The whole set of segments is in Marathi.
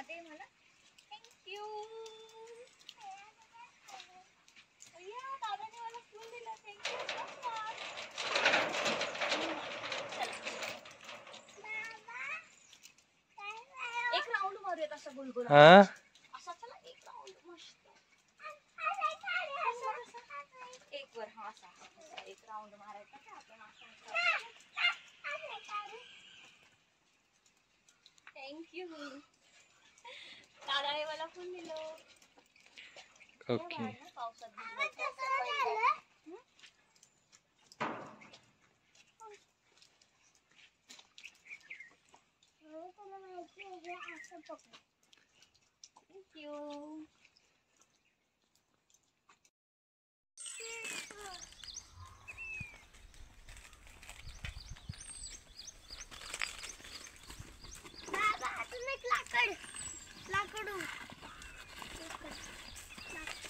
दे मला. थँक्यू. दादाने मला फुल दिलं. Thank you so much. एक राऊंड मारूयात असा गुलगुल. असा चला एक राऊंड मस्त. एक वर हा असा एक राऊंड मारायचा का आपण असं. थँक्यू. दादाने मला फुल दिलं. ओके. पावसात थँक्यू.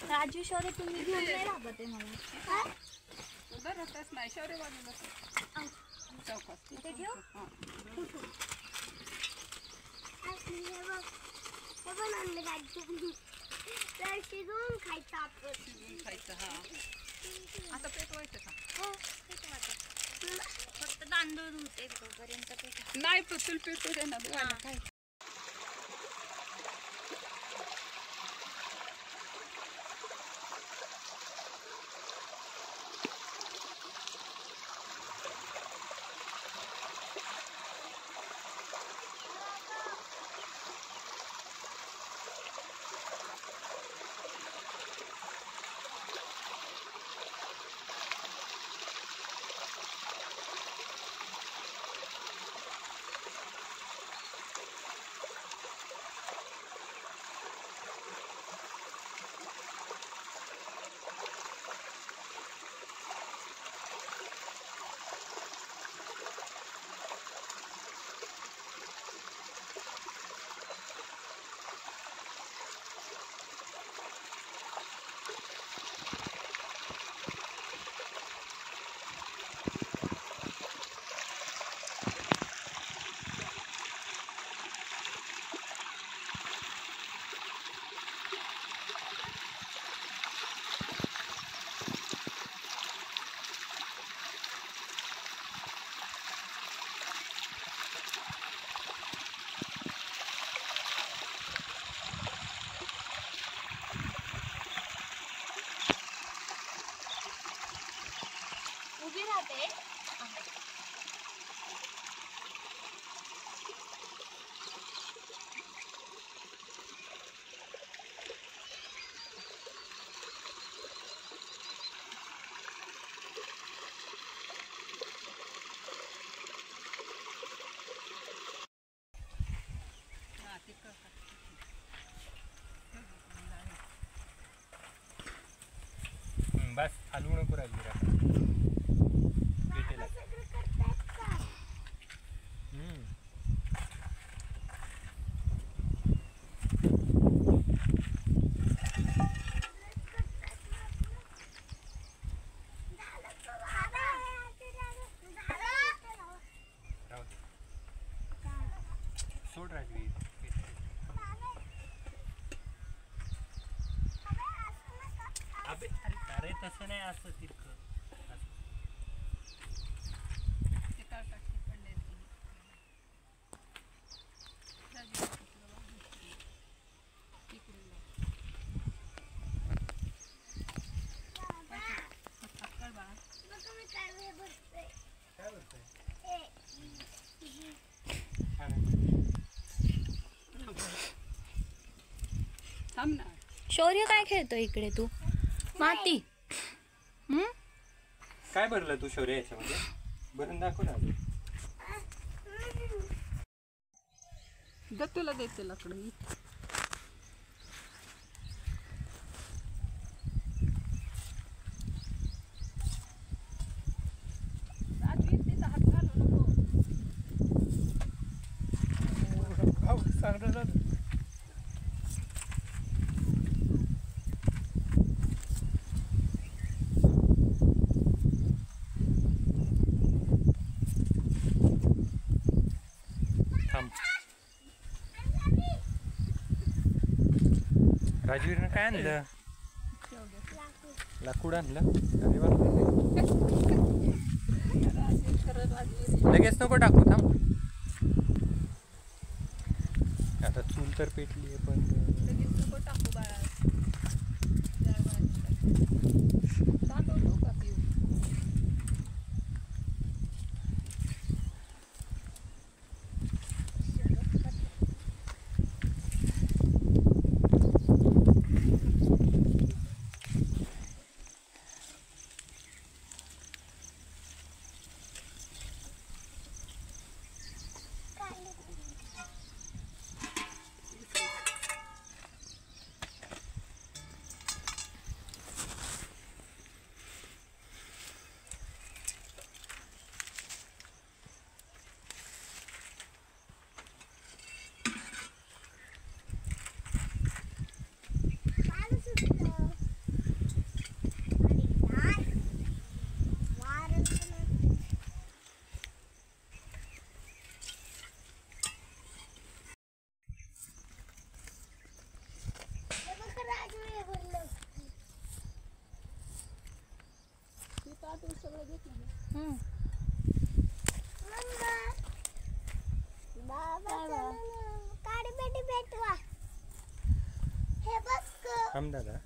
राजू शौर्य तुम्ही घेऊन नाही लागत आहे मला. बरंच नाही शौर्य बाजूला चौकात इथे ठेव. शिजवून खायचं आपण. खायचं हा. आता पेटवायचं का? हो फक्त तांदूळ धुते तोपर्यंत पेट. नाही चूल पेटू दे ना काय. उभी राहते. बस हलवू नको राहिली. सोड राहिली. अरे तसं नाही असं तिरकं. थांब ना. शौर्य काय खेळतो इकडे तू? माती. काय भरलं तू शौर्य याच्यामध्ये? भरून दाखव ना. तुला देते लाकडं. राजवीरनं काय आणलं? लाकूड. लाकूड आणलं. अरे वा. राजवीर लगेच नको टाकू थांब. आता चूल तर पेटली आहे पण लगेच नको टाकू बाळा. डाळ भाजी टाक. तांदूळ ठेवू का पिऊ? वारं सुटलं. अरे यार. वारं सुटलं. हे बघ राजवीर बोललं. ते तांदूळ सगळं घेतलं ना. मम्मा. बाबा चला ना. काडी पेटी पेटवा. हे बघ. थांब दादा.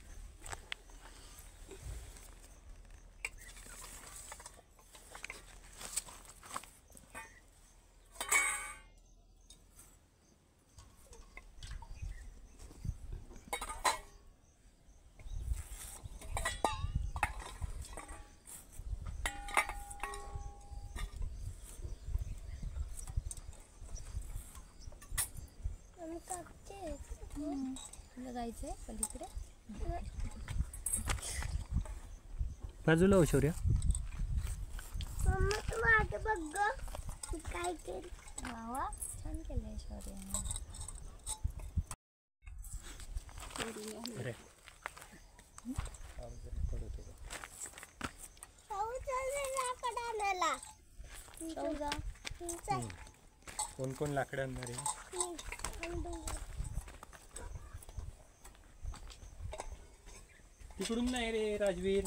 आणि कापते. तुला जायचंय पलीकडे? बाजूला हो शौर्य. मम्मा तू वाट बघ ग. तू काय केलं? वा छान केलंय शौर्याने. पोरीने आणलं. अरे आवाज जरा पडत होता. पाहू चल रे लाकड आणायला. शौर्या चल. कोण कोण लाकडं आणणार आहे? तिकडून नाही रे राजवीर,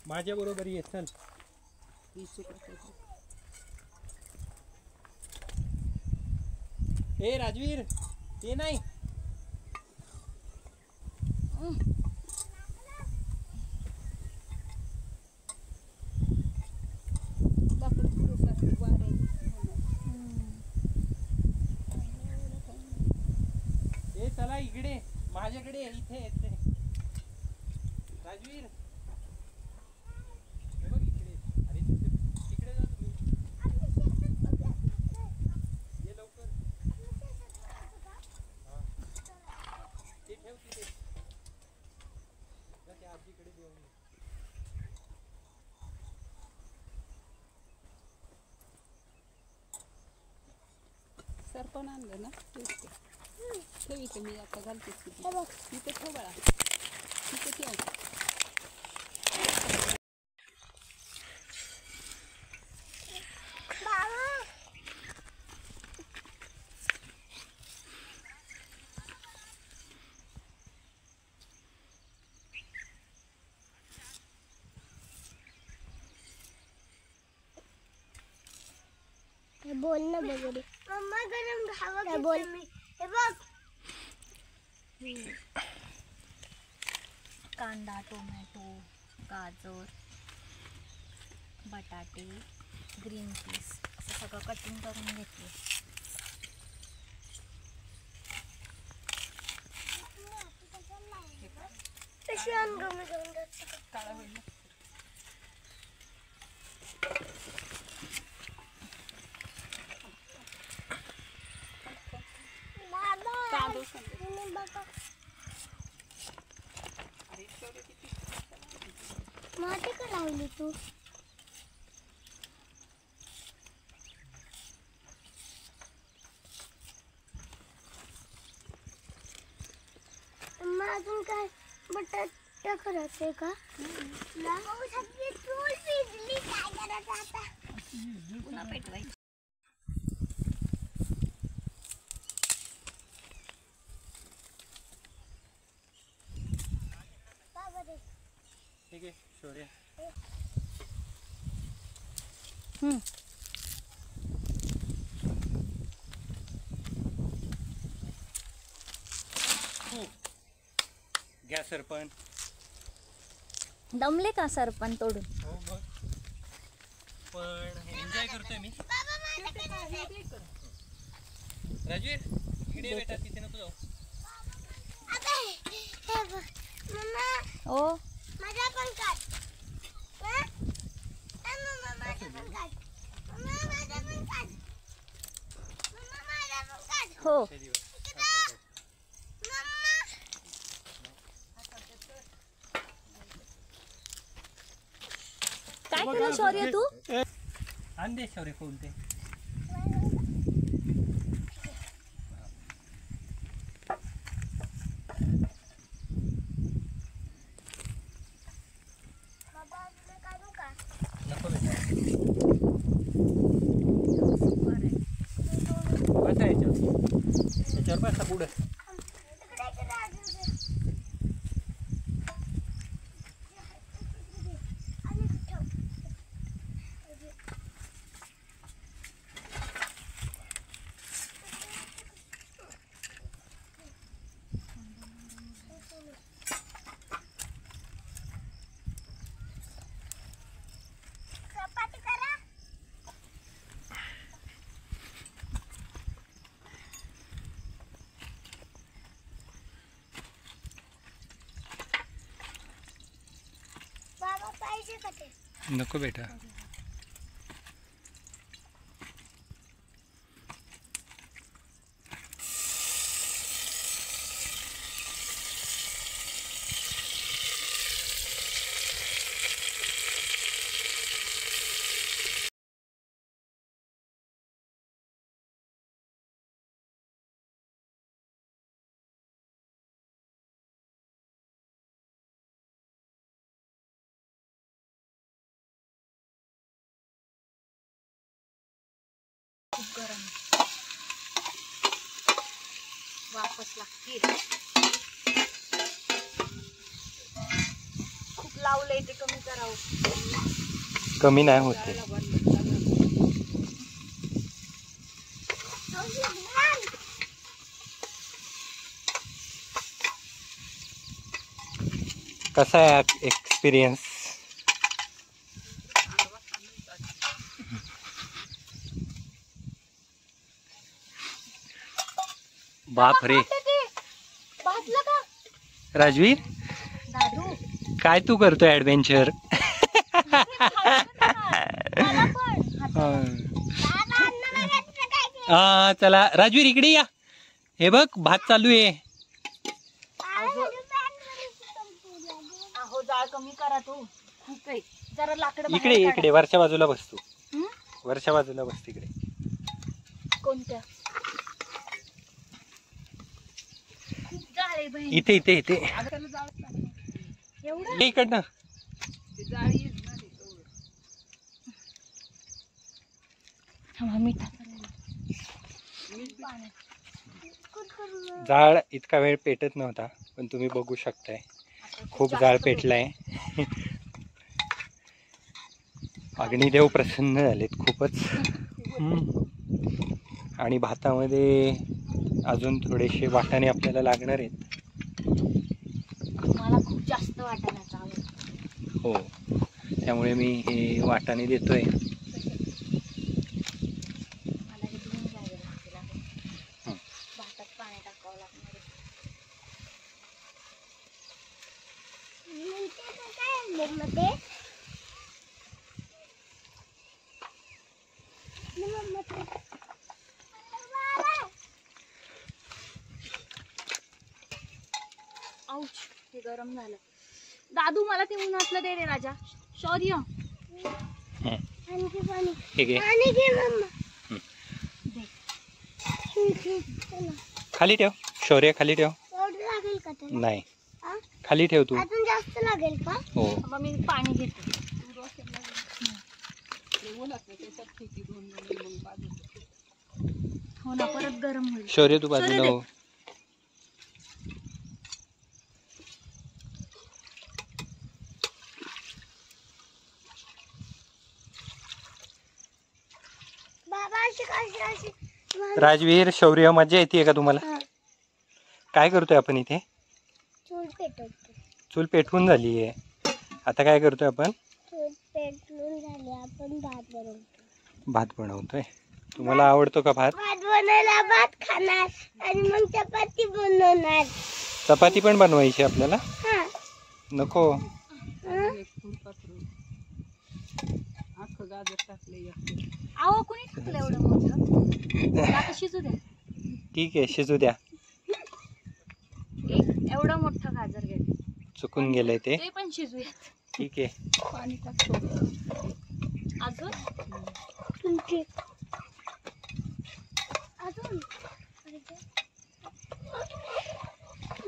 माझ्या बरोबर ये चल. 20 रुपये. ए राजवीर ते नाही. लाकूड पुरेसारखं वारे. ए चला इकडे माझ्याकडे इथे येते राजवीर. हे बघ इकडे. अरे तिकडे जा तुम्ही. ये लवकर. हा. ते ठेव तिथे. जा त्या आजीकडे देऊन ये. सरपण आणलं ना तेच ते. ठेव इथे मी आता घालतेच तिथे. हे बघ. इथे ठेव बाळा. इथे ठेव. बाबा. हे बोल ना बघ रे. मम्मा गरम हवा बोल मी. हे बघ. कांदा, टोमॅटो, गाजर, बटाटे, ग्रीन पीस असं सगळं कटिंग करून घेतले. कशी अंग मी घेऊन जाते. काळा होईल ना. बाबा. तांदूळ सांगते. तुम्ही बघा. अरे शौर्य किती. माती का लावली तू? मग अजून काय बटाटा करायचंय का? सगळी चूल भिजली. काय करायचं आता? पुन्हा पेटवायची. घे शौर्य. घ्या सरपण. दमले का सरपण तोडून? हो मग. पण एन्जॉय करतोय मी. राजवीर इकडे बेटा, तिथे नको जाऊ. ओ माझा पण काढ. मम्मा माझा पण काढ. मम्मा माझा पण काढ. मम्मा माझा पण काढ. हो मम्मा काय केलं शौर्य तू? आण दे शौर्य फोन ते. बाबा तुला काढू का? नको बेटा. बसा याच्यावर बसा पुढे. तिकडे एक राजू दे. आणि ठेव. चपाती करा. बाबा पाहिजे का ते? नको बेटा. खूप गरम वापस लागतील. खूप लावलंय ते कमी करावं. कमी नाही होते. कसा आहे एक्सपिरियन्स? बाप रे भाजलं का राजवीर, दादू? काय तू करतोय ऍडव्हेंचर? मला पण हा चला राजवीर इकडे या. हे बघ भात चालू आहे. अहो जाळ कमी करा तू. खूप आहे. जरा लाकडं इकडे बाहेर इकडे वरच्या बाजूला बसतो. हं? वरच्या बाजूला बस तिकडे. कोणत्या? खूप जाळ आहे बहीण. इथे इथे इथे एवढं ये इकडनं. थांबा मिठा जाळ इतका वेळ पेटत नव्हता, पण तुम्ही बघू शकताय खूप जाळ पेटलाय. अग्निदेव प्रसन्न झालेत खूपच. आणि भातामध्ये अजून थोडेसे वाटाणे आपल्याला लागणार आहेत. मला खूप जास्त वाटाण्याचं आवडतं. हो, त्यामुळे मी हे वाटाणे देतोय. मला हे धुवून घ्यावे लागतील आहे. भातात पाणी टाकावं लागणार आहे. औच, हे गरम झालं. दादू मला ते उन्हातलं दे रे राजा. शौर्य ठीक आहे, दे. खाली ठेव शौर्य, खाली ठेव. लागेल का त्याला? नाही, खाली ठेव तू. अजून जास्त लागेल का? हो मग मी पाणी घेते. हो ना, परत गरम होईल. शौर्य तू बाजूला हो. राजवीर, शौर्य, मजा येते का तुम्हाला? हा. काय करतोय आपण इथे? चूल पेटवतो. चूल पेटवून झाली आहे. आता काय करतोय आपण? चूल पेटवून झाली, आपण भात बनवतो. भात बनवतोय. तुम्हाला आवडतो का भात? भात बनवला, भात खाणार आणि मग चपाती बनवणार. चपाती पण बनवायची आपल्याला? हा. नको. एक फूल पातळ अख्खं गाजर टाकले एक. आहो कुणी टाकलं एवढं मोठं? आता शिजू द्या. ठीक आहे, शिजू द्या. एक एवढं मोठं गाजर घ्या. चुकून गेलंय ते. ते पण शिजूयात. ठीक आहे. पाणी टाकतो. अजून तुमची अजून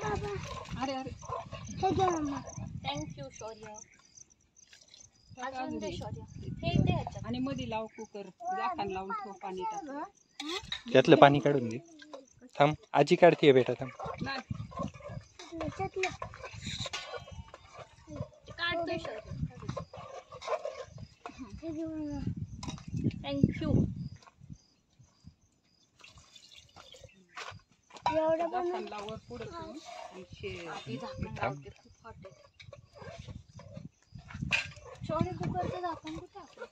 बाबा अरे अरे हे घ्या मम्मा. थँक्यू शौर्य. टाक अजून अजून दे एक. शौर्य. हे दे ह्याच्यात. आणि मध्ये लाव कुकर, झाकण लावून ठेव, पाणी टाक. त्यातलं पाणी काढून दे. थांब, आजी काढतीये बेटा, थांब. नाही याच्यातलं काढतोय शौर्य. हे घे मम्मा. थँक्यू. एवढं बनव. झाकण लावर पुढे ठेव आणि आधी झाकण लावते, खूप हॉट आहे. शौर्य कुकरचं झाकण कुठे आपलं?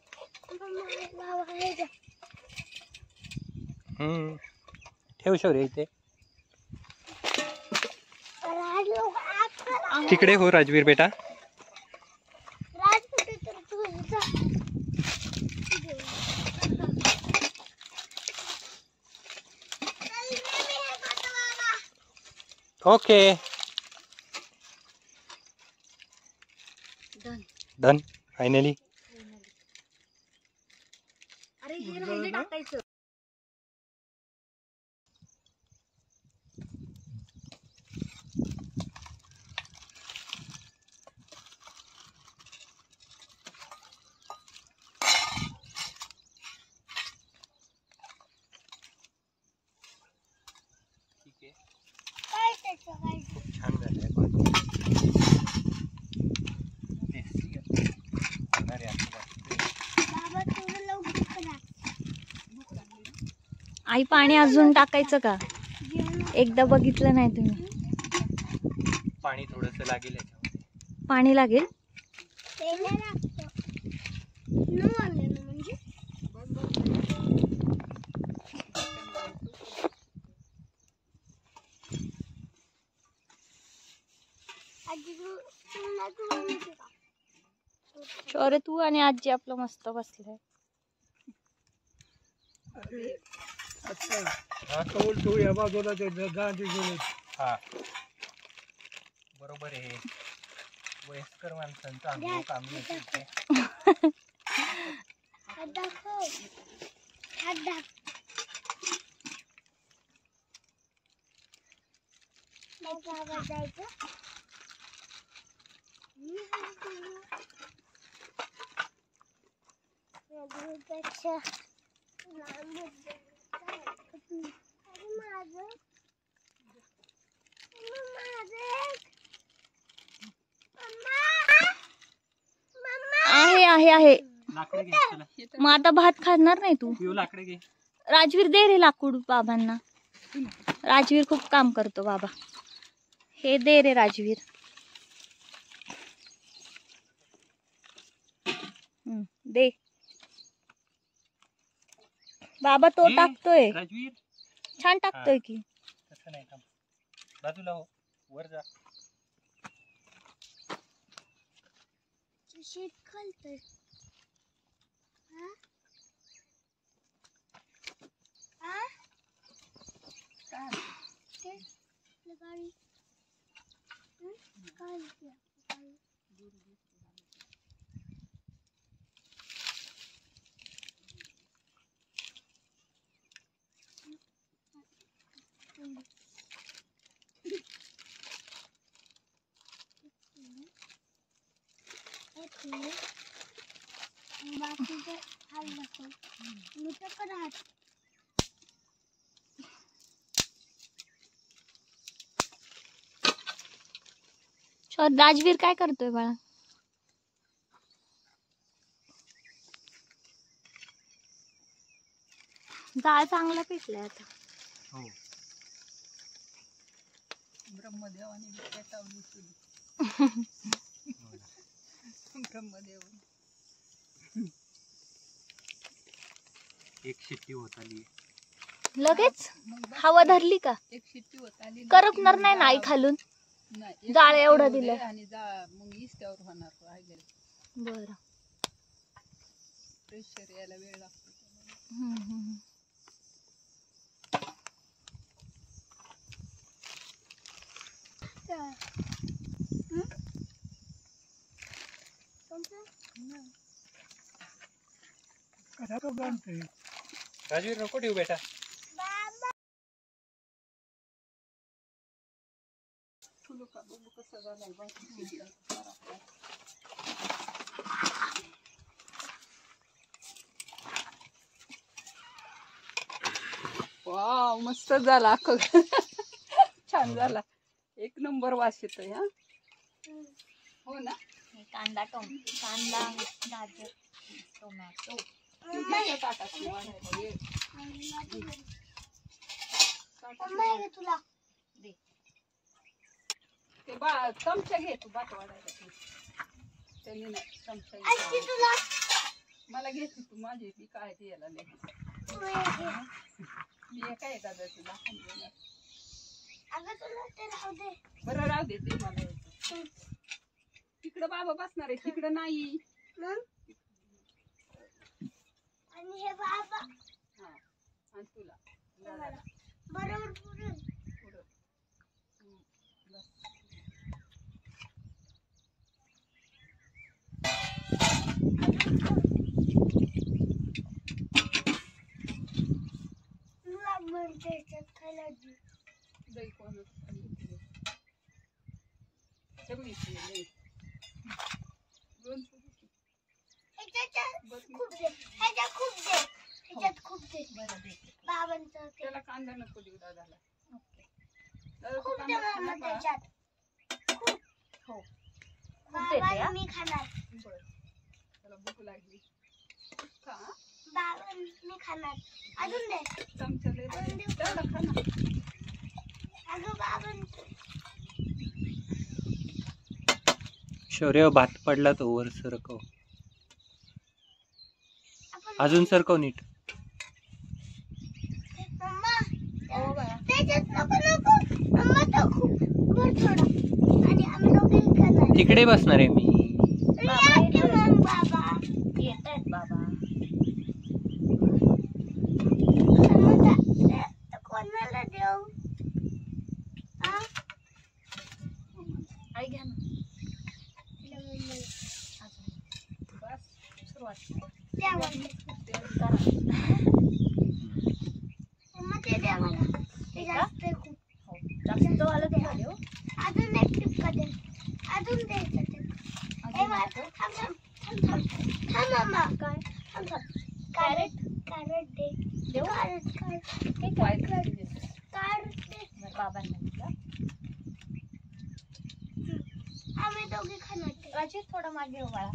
मम्मा, बाबा हे घ्या. ठेव शौर्य इथे. राज लोक आजकाल तिकडे हो राजवीर बेटा. राज कुठे तर तुझा ओके, डन. Done, finally. अरे हे राहिले टाकायचं. काय त्याचं काय छान झालंय. बाबा थोडं लवकर करा. आई पाणी अजून टाकायचं का? जेवण एकदा बघितलं नाही तुम्ही. पाणी थोडस लागेल याच्यामध्ये. पाणी लागेल. तेला लागतं. न आलं ना म्हणजे आजी तुला तू येते का? शौर्य तू आणि आजी आपलं मस्त बसलंय. हा, बरोबर आहे. वयस्कर माणसांचं अनुभव कामी येतो इथे. हात दाखव. हात दाख. त्याच्या आवाज जायचं. पेक्षा लांब अरे माझं आहे. लाकडे घे, चला. मग आता भात खाणार नाही तू? पिऊ लाकडे घे. राजवीर दे रे लाकूड बाबांना. राजवीर खूप काम करतो बाबा. हे दे रे राजवीर. दे बाबा. तो हे, टाकतोय, राजवीर. छान टाकतोय की. तसं नाही, थांब. बाजूला हो, वर जा. शेत खालतोय. गाडी बाकीचं हाल दाखव. मी तर करत राजवीर काय करतोय बाळा? डाळ चांगला पिकलाय आता. हो. ब्रह्मदेवाने पेटावली तुझी. ब्रह्मदेव एक शिट्टी होत आली. लगेच मग हवा धरली का? एक शिट्टी होत आली. करपणार नाही ना आई खालून? नाही, एक जाळ शिट्टी एवढं होऊ दे दिलं. आणि मग इस्त्यावर होणार राहिलेलं. बरं. प्रेशर यायला वेळ लागतो त्याला. हम्म. राजवीर नको ठेवू बेटा. फुलं का बघू कसं झालंय बघ. वाव, मस्त झाला. छान झाला. एक नंबर वास येतोय. हा हो ना. कांदा गाजर टोमॅटो. तुझ्या ताटातली वाढायला वेळ. तुला दे. ते चमचा घे तू भात वाढायला. त्यांनी नाही चमचा आणखी घे. तुला मला घेते तू माझी ती काय ती याला नाही. मी एका एखाद्या तुला देणार. अगं तुला ते राहू दे. बरं राहू दे ते मला यायचं. तिकडं बाबा बसणार आहे तिकडं नाही. मग आणि हे बाबा हा आणि तुला दादाला. बरोबर पुरण पुढं. बस. तुला म्हणते याच्यात खायला दे. दही कोण सगळी दही. ह्याच्यात खूप दे. ह्याच्यात खूप दे. ह्याच्यात खूप दे. बरं दे. बाबांचं ते त्याला कांदा नको देऊ दादाला. ओके. दादा तू खूप दे कांदा मामा खाणार का? त्याच्यात. हो. खूप देते बाबा हा. मी खाणार. बरं. त्याला भूक लागली. खा. बाबा मी खाणार. अजून दे. चमचा दे. तेवढं खा ना. अगं बाबांचं शौर्य भात पडला तो वर सरकव. आपण अजून सरकव नीट. मम्मा हो बाळा. त्याच्यात नको. मम्मा तो खूप भर थोडा. आणि आम्ही दोघे खाणार. तिकडे बसणार आहे मी. बाबा या की मग बाबा. येत आहेत बाबा. समजा ते कोणाला देऊ? हा? आई घ्या ना. बस. सुरुवात द्या मला. करा. मम्मा ते द्या मला. ते जास्त आहे खूप. हो. जास्त वाला तुला देऊ. अजून एक टिपका दे. अजून द्यायचं ते. ए बाळा, थांब मम्मा. काय थांब. कॅरेट दे. देऊ? कॅरेट हे वाय काय? खायची दे. दे. बरं, बाबांना दिलं. आम्ही दोघे खाणार ते. राजीव थोडा मागे हो बाळा.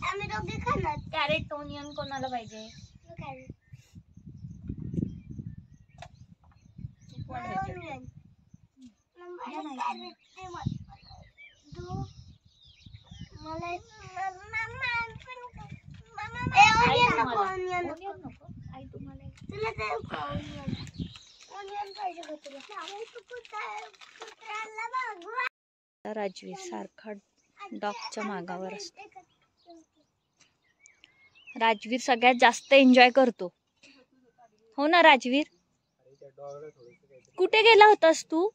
आम्ही दोघे खाणार. कॅरेट ओनियन कोणाला पाहिजे? कॅरेट. तूप वाढायचं. ओनियन. मम्मा या नाही. कॅरेट दे मला. दो. मला मम्मा ओनियन नको. ओनियन नको. आई तुम्हाला तुला ते ओनियन. ओनियन पाहिजे का तुला? तू कुत्र्याला मागवा. राजवीर सारखा डॉगच्या मागावर असतो. राजवीर सगळ्यात जास्त एन्जॉय करतो. हो ना राजवीर? कुठे गेला होतास तू?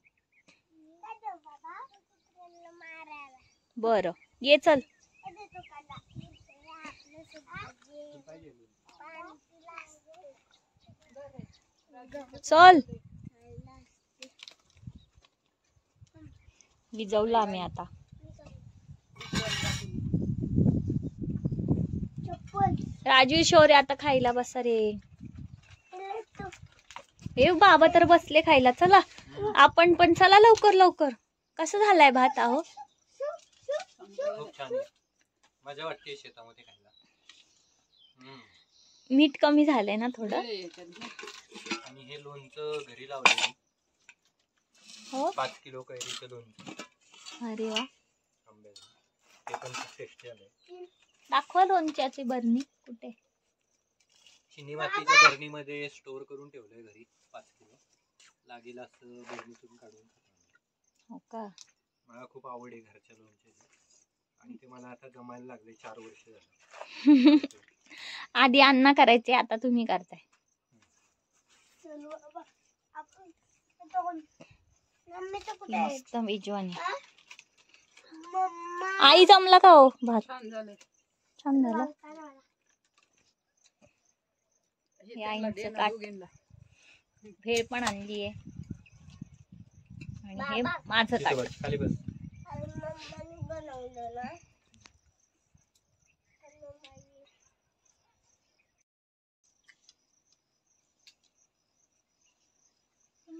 बरं, ये चल. चल. विजवला आम्ही आता. राजवीर शौर्य आता खायला बसा रे. हे बाबा तर बसले खायला. चला आपण पण चला लवकर. कसं झालाय भात? आहो खूप छान आहे. मजा वाटते शेतामध्ये खायला. मीठ कमी झालंय ना थोडं. आणि हे लोणचं घरी लावलं हो 5 किलो कैरीचं लोणचं अरे वा. आंब्याचं. ते पण खूप टेस्टी आलंय. दाखवा लोणच्याची बरणी कुठे. चिनी मातीच्या बरणीमध्ये स्टोअर करून ठेवलंय घरी 5 किलो. लागेल असं बरणीतून काढून खातो. हो का. मला खूप आवड आहे घरच्या लोणच्याची आणि ते मला आता जमायला लागले 4 वर्ष झालं. आधी अण्णा करायचे, आता तुम्ही करताय. चलो बाबा, आपण दोन मम्मीचं कुठे आहे? मस्त मेजवानी. मम्मा आई जमला का हो भात? छान झालंय. छान झालं. काय झालं? हे हे त्यांना आईंचं दे ना ताट. दोघींना. भेळ पण आणली आहे आणि हे बाबा. माझं इथे ताट. बस, खाली बस. आणि मम्माने बनवलं ना. आणि मम्माने-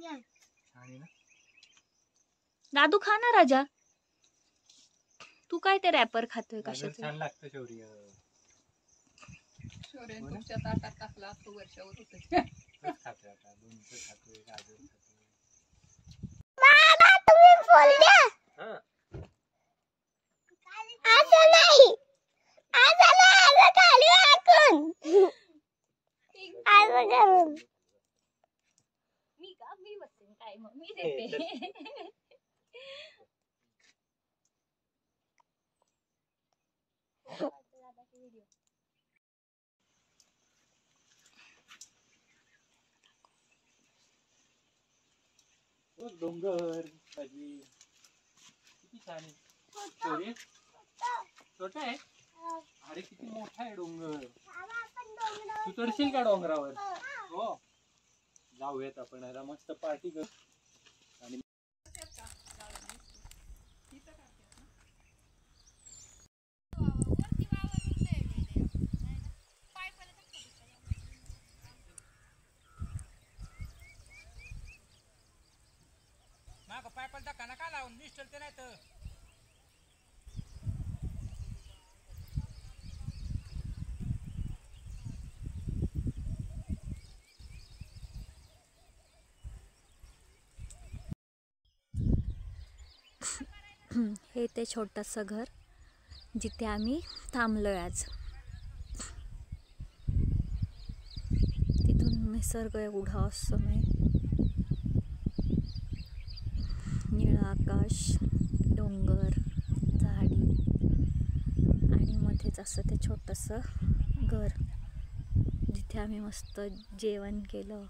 या. आणि ना दादू खा ना राजा. तू काय ते रॅपर खातोय गाजर कशाचं? छान लागतं शौर्य. शौर्याने हो ना? तुमच्या ताटात टाकला असतो वर्षावर होतं. तोच खातोय आता. लोणचं खातोय, गाजर खातोय. बाबा तुम्ही बोलल्या हा असं नाही, असं नाही, असं खाली वाकून असं करून. मी का मी बसते काय मग मी देते. तो डोंगर राजवीर किती छान आहे. शौर्य छोटा आहे. अरे किती मोठा आहे डोंगर. बाबा, आपण डोंगरावर तू चढशील का डोंगरावर? हो जाऊयात आपण आता मस्त पार्टी करू. आणि मागं पायपाला धक्का नका लावून निश्चलते नाही तर. हे ते छोटंसं घर जिथे आम्ही थांबलोय आज. तिथून निसर्ग एवढा awesome आहे. निळं आकाश, डोंगर, झाडी आणि मध्येच असं ते छोटंसं घर जिथे आम्ही मस्त जेवण केलं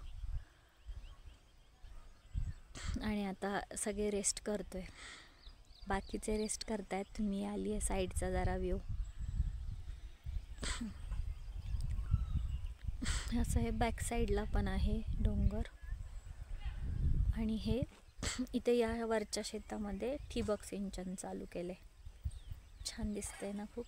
आणि आता सगळे रेस्ट करतोय. बाकीचे रेस्ट करतायत. मी आली आहे साईडचा जरा व्ह्यू. असं हे बॅक साईडला पण आहे डोंगर आणि हे इथे या वरच्या शेतामध्ये ठिबक सिंचन चालू केले. छान दिसतंय ना खूप.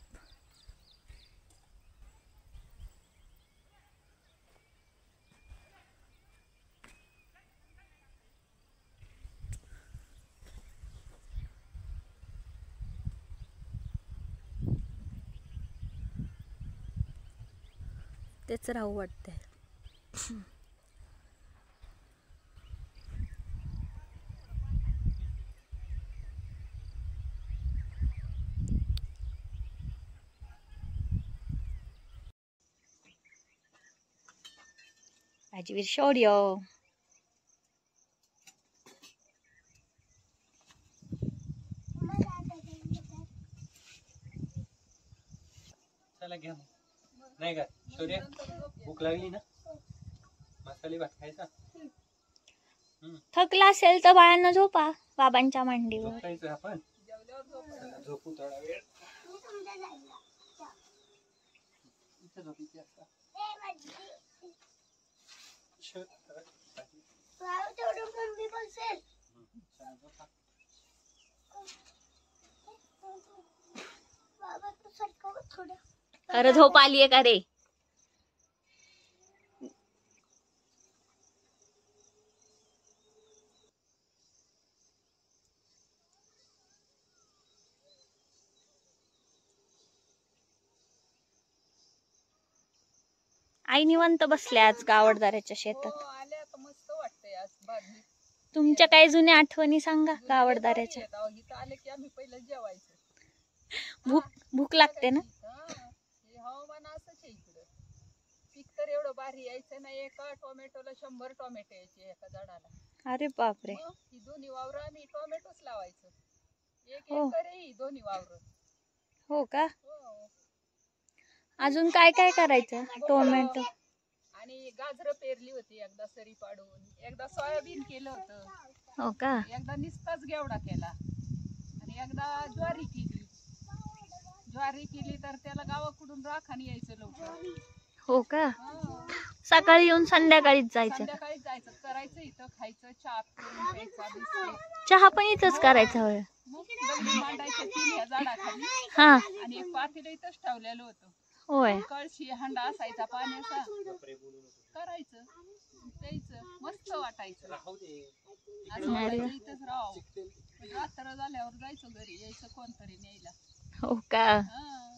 तेच राहू वाटते. राजवीर शौर्य चला घ्या मग. नाही का शौर्य भूक लागली ना मसाले भात खायचा. थकला असेल तर बाळांना झोपा बाबांच्या मांडीवर. झोपायचं आपण. जेवल्यावर झोप. चला, झोपू थोडा वेळ. मी तुमच्या जायला. इथं झोपायची असता. बाबा तेवढं मम्मी बसेल. चला, झोपा. बाबा तू सरकव थोडं. खरं झोप आलीये का रे? आई निवांत बसल्या आज गावडदाऱ्याच्या हो शेतात. आले आता मस्त वाटतंय आज भाजी. तुमच्या काही जुन्या आठवणी सांगा गावडदाऱ्याच्या. इथं आले की आम्ही पहिलं जेवायचं. भूक लागते ना. हे हवामान असंच आहे इकडं. पीक तर एवढं भारी यायचं ना, एका टोमॅटोला 100 टोमॅटो यायचे एका झाडाला. अरे बापरे. मग ही दोन्ही वावर आम्ही टोमॅटोच लावायचं. एक हो. एकर आहे ही दोन्ही वावर. हो का. हो. अजून काय काय करायचं. टोमॅटो आणि गाजरं पेरली होती एकदा सरी पाडून, एकदा सोयाबीन केलं होतं, हो का. एकदा निस्ताच घेवडा केला आणि एकदा ज्वारी केली. ज्वारी केली तर त्याला गावाकडून राखण यायचं लवकर. हो का. हो. सकाळी येऊन संध्याकाळीच जायचं. संध्याकाळी जायचं, करायचं इथं, खायचं, चहा पिऊन प्यायचा, बिस्किट. चहा पण इथंच करायचा होय. मग दगडी मांडायच्या 3 ह्या झाडाखाली हा आणि एक पातेलं इथंच ठेवलेलं होतं. होय. कळशी हंडा असायचा पाण्याचा, करायचं प्यायचं, मस्त वाटायचं. असं वाटायचं इथंच राहावं. पण रात्र झाल्यावर जायचं घरी, यायचं कोणतरी न्यायला. हो का. हा,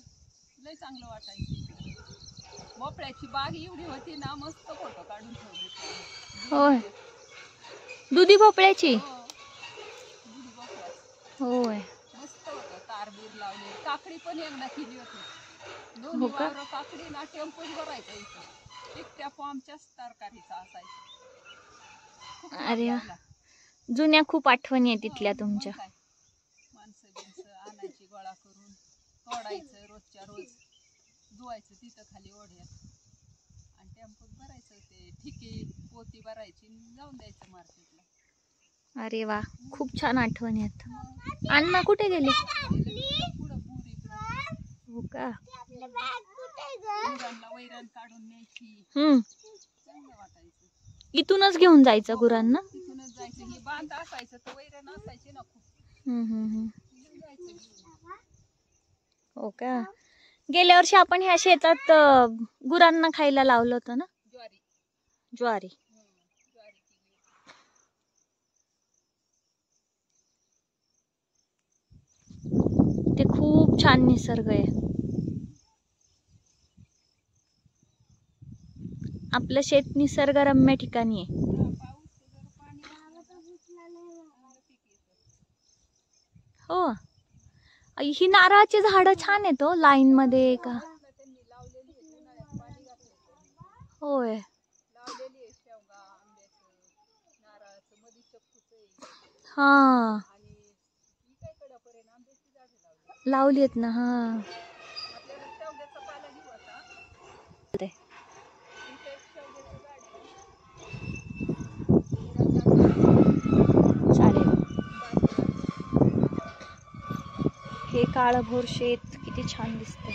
लय चांगलं वाटायचं. भोपळ्याची बाग एवढी होती ना, मस्त फोटो काढून ठेवले. होय. दुधी भोपळ्याची. हो, दुधी भोपळ्याचं. होय. मस्त होतं. तारबीर लावली, काकडी पण एकदा केली होती. हो दोन्ही का? वावर काकडी ना टेम्पोच भरायचा इथं. एकट्या फॉर्मच्याच तरकारीचा असायचा. खूप अरे वा. लागला. जुन्या खूप आठवणी आहे तिथल्या मग तुमच्या. काय. माणसं बिनसं आणायची गोळा करून, तोडायचं रोजच्या रोज, धुवायचं तिथं खाली ओढ्यात आणि टेम्पोत भरायचं. ते ठिके पोती भरायची आणि जाऊन द्यायचं मार्केटला. अरे वा, खूप छान आठवणी आहेत. अण्णा कुठे गेले. पुढं बुर इकडं हो का. गुरांना वैरण काढून न्यायची, चांगलं वाटायचं. इथूनच घेऊन जायचं गुरांना. तिथूनच जायचं. हे बांध असायचं तर वैरण असायची ना खूप, हम्म. तिथून जायचं घेऊन. हो का. गेल्या वर्षी आपण ह्या शेतात गुरांना खायला लावलं होतं ना ज्वारी. ज्वारी. ज्वारी केली. ते खूप छान निसर्ग आहे. आपलं शेत निसर्गरम्य ठिकाणी आहे. पाऊस जर पाणी हो. ही नारळाची झाडं छान आहेत हो, लाईन मध्ये का. त्यांनी लावलेली आहे. उन्हाळ्यात पाणी घातलं. होय. लावलेली आहे शेवगा, आंब्याचं, नारळाचं, मध्ये चक्कूचं आहे. हा आणि ही काय कडापर्यंत आंब्याची झाडं लावली. लावली आहेत ना. हा आपल्याला शेवग्याचा पाला घेऊ आता. ते. इथे एक शेवग्याचं झाड आहे. चालेल. हे काळभोर शेत किती छान दिसतंय.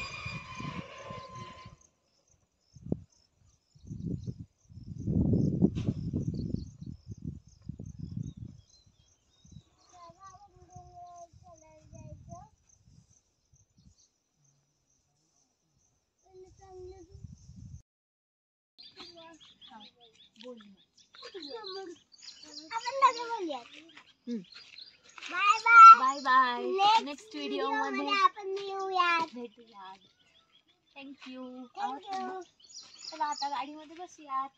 Bye bye. नेक्स्ट व्हिडिओ मध्ये आपण येऊयात. भेटूयात. थँक्यू. चला आता गाडीमध्ये बसूयात.